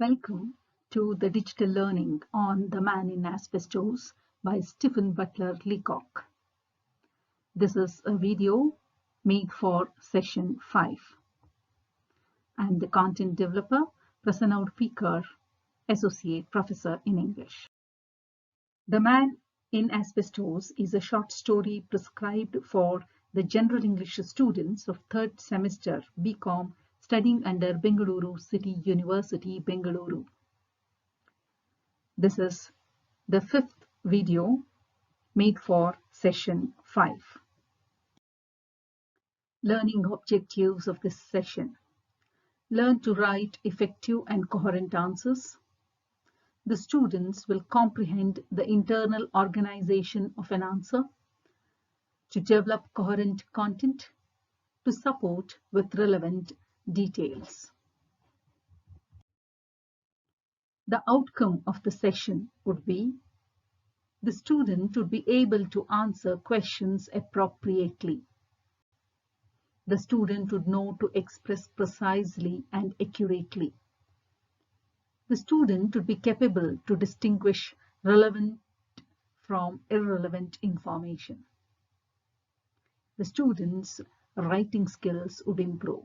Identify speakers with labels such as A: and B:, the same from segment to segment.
A: Welcome to the digital learning on The Man in Asbestos by Stephen Butler Leacock. This is a video made for session 5. I'm the content developer, Prasanna Urpikar, Associate Professor in English. The Man in Asbestos is a short story prescribed for the general English students of third semester BCom studying under Bengaluru City University, Bengaluru. This is the fifth video made for session 5. Learning objectives of this session. Learn to write effective and coherent answers. The students will comprehend the internal organization of an answer, to develop coherent content, to support with relevant details. The outcome of the session would be the student would be able to answer questions appropriately. The student would know to express precisely and accurately. The student would be capable to distinguish relevant from irrelevant information. The student's writing skills would improve.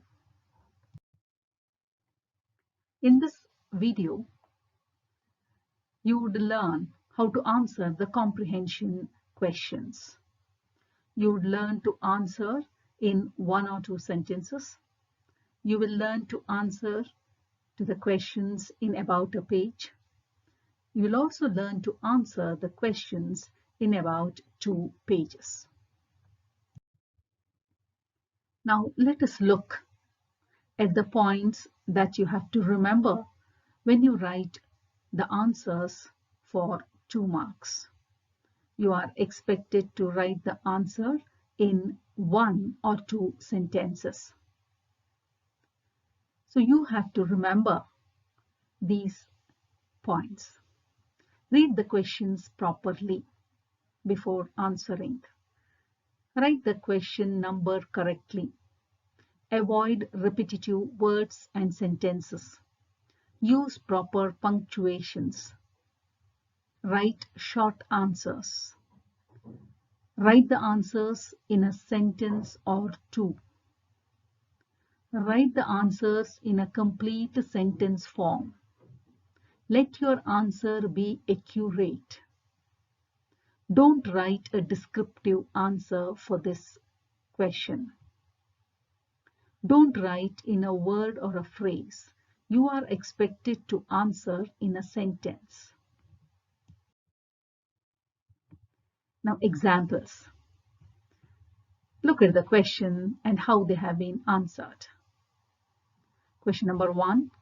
A: In this video, you would learn how to answer the comprehension questions. You would learn to answer in 1 or 2 sentences. You will learn to answer to the questions in about a page. You will also learn to answer the questions in about 2 pages. Now let us look at the points that you have to remember when you write the answers for 2 marks. You are expected to write the answer in 1 or 2 sentences. So you have to remember these points. Read the questions properly before answering. Write the question number correctly. Avoid repetitive words and sentences. Use proper punctuations. Write short answers. Write the answers in a sentence or 2. Write the answers in a complete sentence form. Let your answer be accurate. Don't write a descriptive answer for this question. Don't write in a word or a phrase. You are expected to answer in a sentence. Now, examples. Look at the question and how they have been answered. Question number 1.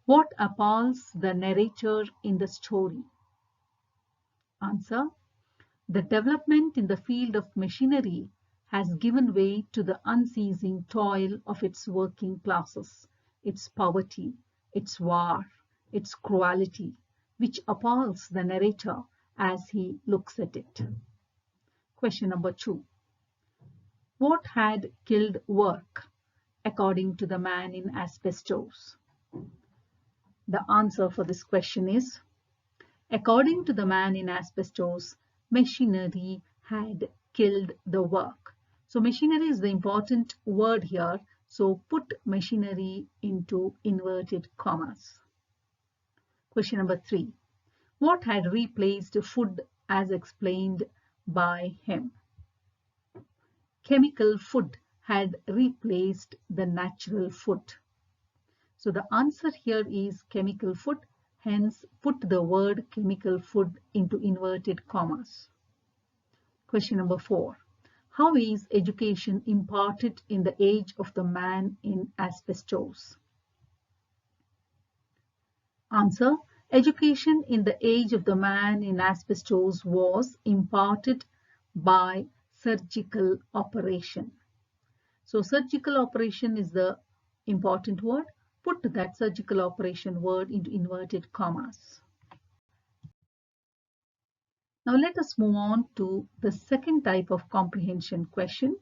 A: What appalls the narrator in the story? Answer. The development in the field of machinery has given way to the unceasing toil of its working classes, its poverty, its war, its cruelty, which appalls the narrator as he looks at it. Question number 2. What had killed work, according to the man in Asbestos? The answer for this question is, according to the man in Asbestos, machinery had killed the work. So machinery is the important word here. So put machinery into inverted commas. Question number 3. What had replaced food as explained by him? Chemical food had replaced the natural food. So the answer here is chemical food. Hence, put the word chemical food into inverted commas. Question number 4. How is education imparted in the age of the man in Asbestos? Answer. Education in the age of the man in Asbestos was imparted by surgical operation. So surgical operation is the important word. Put that surgical operation word into inverted commas. Now let us move on to the second type of comprehension question,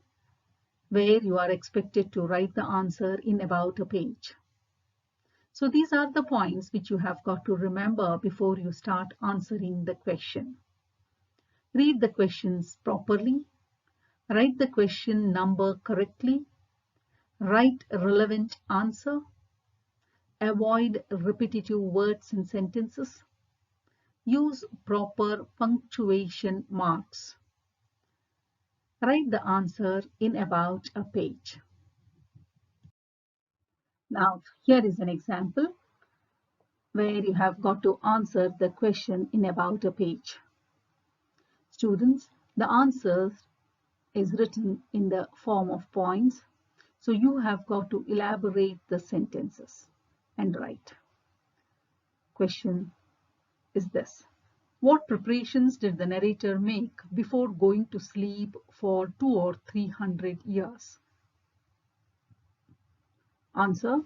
A: where you are expected to write the answer in about a page. So these are the points which you have got to remember before you start answering the question. Read the questions properly. Write the question number correctly. Write a relevant answer. Avoid repetitive words in sentences. Use proper punctuation marks. Write the answer in about a page. Now, here is an example where you have got to answer the question in about a page. Students, the answer is written in the form of points, so you have got to elaborate the sentences and write. Question is this: what preparations did the narrator make before going to sleep for 200 or 300 years? Answer: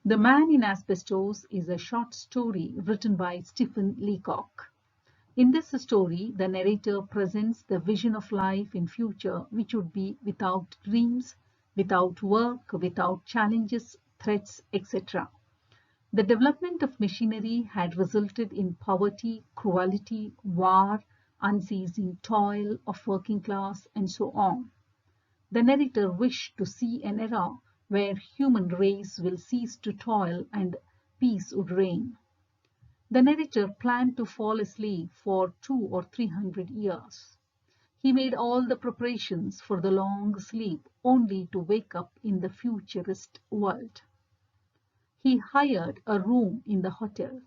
A: The Man in Asbestos is a short story written by Stephen Leacock. In this story, the narrator presents the vision of life in future which would be without dreams, without work, without challenges, threats, etc. The development of machinery had resulted in poverty, cruelty, war, unceasing toil of working class, and so on. The narrator wished to see an era where human race will cease to toil and peace would reign. The narrator planned to fall asleep for 200 or 300 years. He made all the preparations for the long sleep only to wake up in the futurist world. He hired a room in the hotel,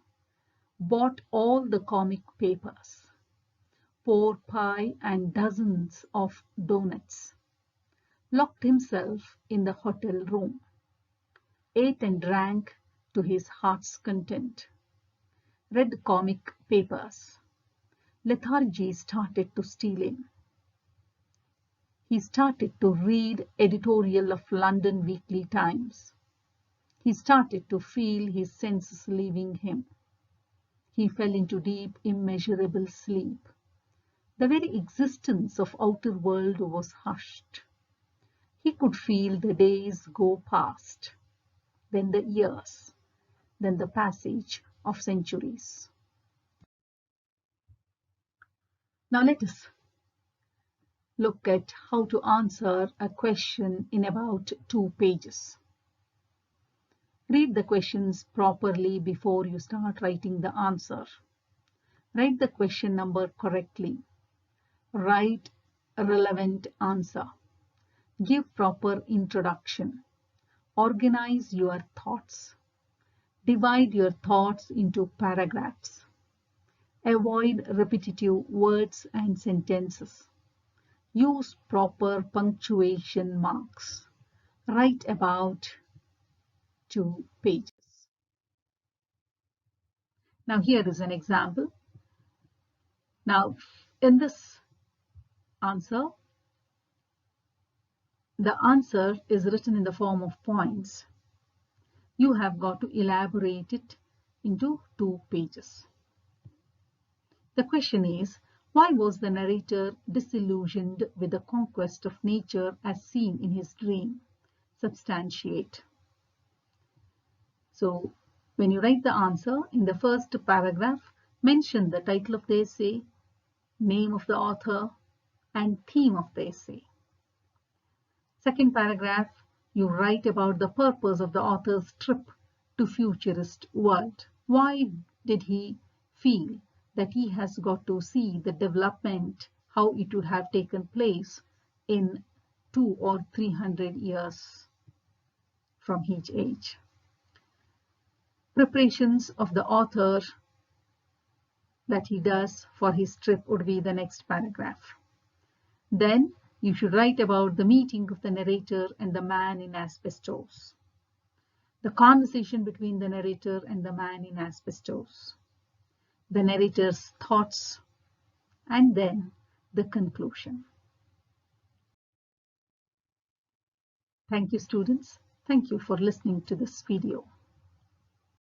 A: bought all the comic papers, pork pie and dozens of donuts, locked himself in the hotel room, ate and drank to his heart's content, read comic papers. Lethargy started to steal in. He started to read editorial of London Weekly Times. He started to feel his senses leaving him. He fell into deep, immeasurable sleep. The very existence of outer world was hushed. He could feel the days go past, then the years, then the passage of centuries. Now let us look at how to answer a question in about 2 pages. Read the questions properly before you start writing the answer. Write the question number correctly. Write a relevant answer. Give proper introduction. Organize your thoughts. Divide your thoughts into paragraphs. Avoid repetitive words and sentences. Use proper punctuation marks. Write about 2 pages. Now here is an example. Now in this answer, the answer is written in the form of points. You have got to elaborate it into 2 pages. The question is, why was the narrator disillusioned with the conquest of nature as seen in his dream? Substantiate. So, when you write the answer, in the first paragraph, mention the title of the essay, name of the author, and theme of the essay. Second paragraph, you write about the purpose of the author's trip to futurist world. Why did he feel that he has got to see the development, how it would have taken place in 200 or 300 years from each age? Preparations of the author that he does for his trip would be the next paragraph. Then you should write about the meeting of the narrator and the man in asbestos, the conversation between the narrator and the man in asbestos, the narrator's thoughts, and then the conclusion. Thank you, students. Thank you for listening to this video.